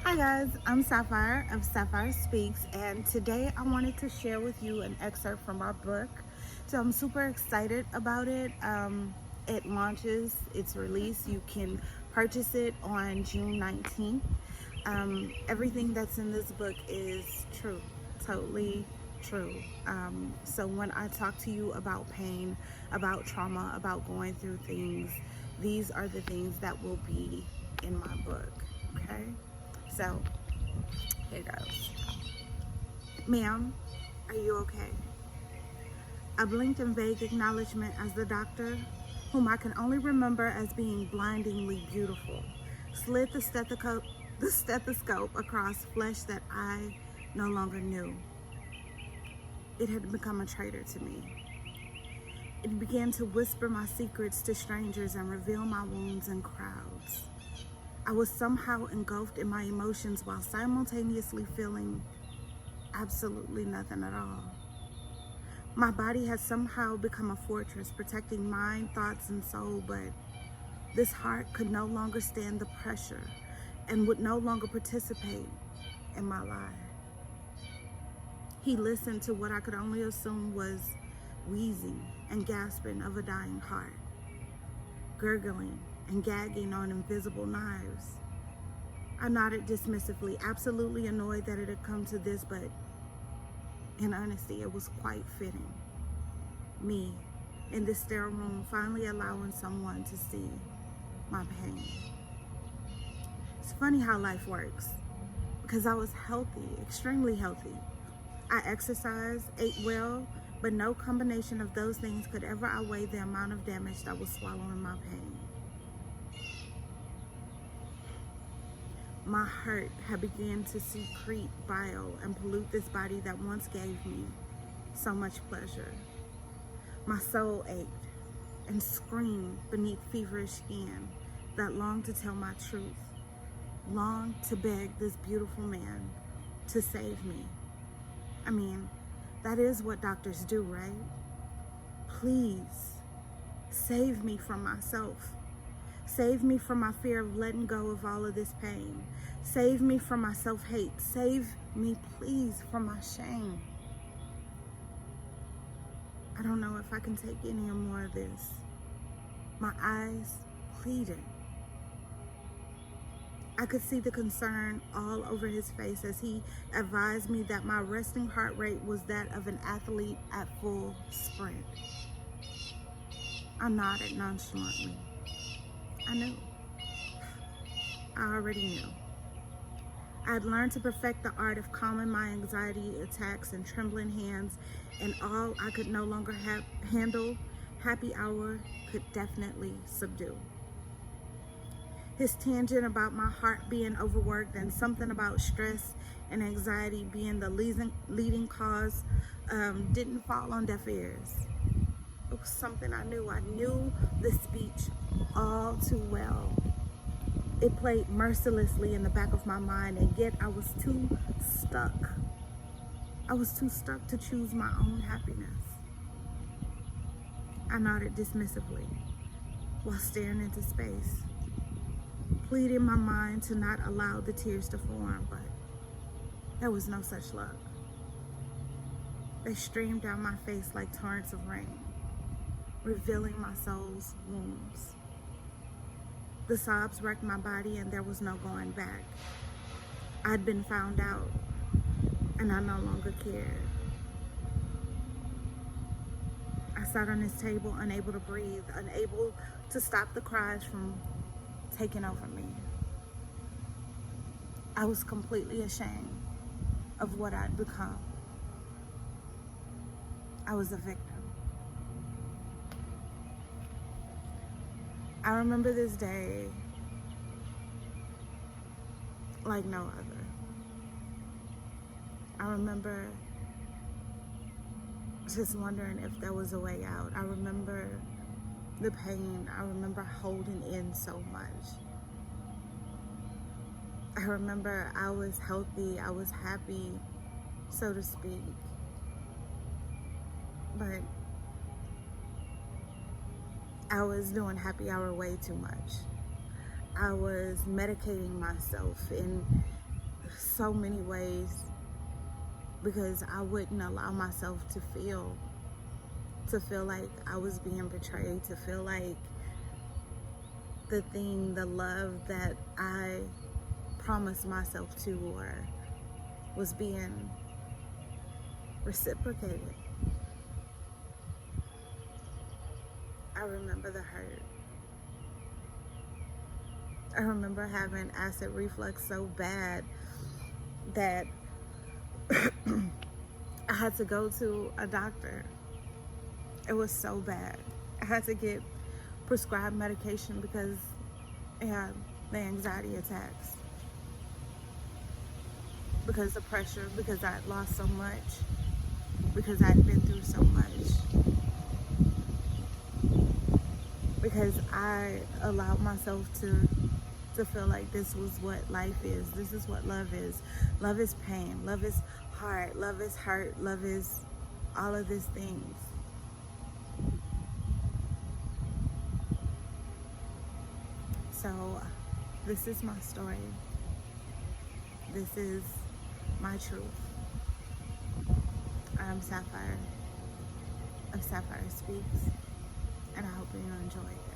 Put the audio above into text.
Hi guys, I'm Sapphire of Sapphire Speaks, and today I wanted to share with you an excerpt from our book. So I'm super excited about it. It launches, its release. You can purchase it on June 19th. Everything that's in this book is true, totally true. So when I talk to you about pain, about trauma, about going through things, these are the things that will be in my book. Okay? So, here goes. Ma'am, are you okay? I blinked in vague acknowledgement as the doctor, whom I can only remember as being blindingly beautiful, slid the stethoscope across flesh that I no longer knew. It had become a traitor to me. It began to whisper my secrets to strangers and reveal my wounds in crowds. I was somehow engulfed in my emotions while simultaneously feeling absolutely nothing at all. My body had somehow become a fortress, protecting mind, thoughts, and soul, but this heart could no longer stand the pressure and would no longer participate in my lie. He listened to what I could only assume was wheezing and gasping of a dying heart, gurgling and gagging on invisible knives. I nodded dismissively, absolutely annoyed that it had come to this, but in honesty, it was quite fitting. Me, in this sterile room, finally allowing someone to see my pain. It's funny how life works, because I was healthy, extremely healthy. I exercised, ate well, but no combination of those things could ever outweigh the amount of damage that was swallowing my pain. My heart had begun to secrete bile and pollute this body that once gave me so much pleasure. My soul ached and screamed beneath feverish skin that longed to tell my truth, longed to beg this beautiful man to save me. I mean, that is what doctors do, right? Please, save me from myself. Save me from my fear of letting go of all of this pain. Save me from my self-hate. Save me, please, from my shame. I don't know if I can take any more of this. My eyes pleaded. I could see the concern all over his face as he advised me that my resting heart rate was that of an athlete at full sprint. I nodded nonchalantly. I knew. I already knew. I had learned to perfect the art of calming my anxiety attacks and trembling hands, and all I could no longer handle, happy hour could definitely subdue. His tangent about my heart being overworked and something about stress and anxiety being the leading cause didn't fall on deaf ears. It was something I knew. I knew the speech all too well. It played mercilessly in the back of my mind, and yet I was too stuck. I was too stuck to choose my own happiness. I nodded dismissively while staring into space, pleading my mind to not allow the tears to form, but there was no such luck. They streamed down my face like torrents of rain, revealing my soul's wounds. The sobs wrecked my body, and there was no going back. I'd been found out, and I no longer cared. I sat on his table, unable to breathe, unable to stop the cries from taking over me. I was completely ashamed of what I'd become. I was a victim. I remember this day like no other. I remember just wondering if there was a way out. I remember the pain. I remember holding in so much. I remember I was healthy. I was happy, so to speak. But I was doing happy hour way too much. I was medicating myself in so many ways because I wouldn't allow myself to feel like I was being betrayed, to feel like the love that I promised myself to or was being reciprocated. I remember the hurt. I remember having acid reflux so bad that I had to go to a doctor. It was so bad. I had to get prescribed medication because I had the anxiety attacks. Because of pressure, because I had lost so much, because I had been through so much. Because I allowed myself to feel like this was what life is. This is what love is. Love is pain. Love is hard. Love is hurt. Love is all of these things. So this is my story. This is my truth. I'm Sapphire of Sapphire Speaks, and I hope you enjoy it.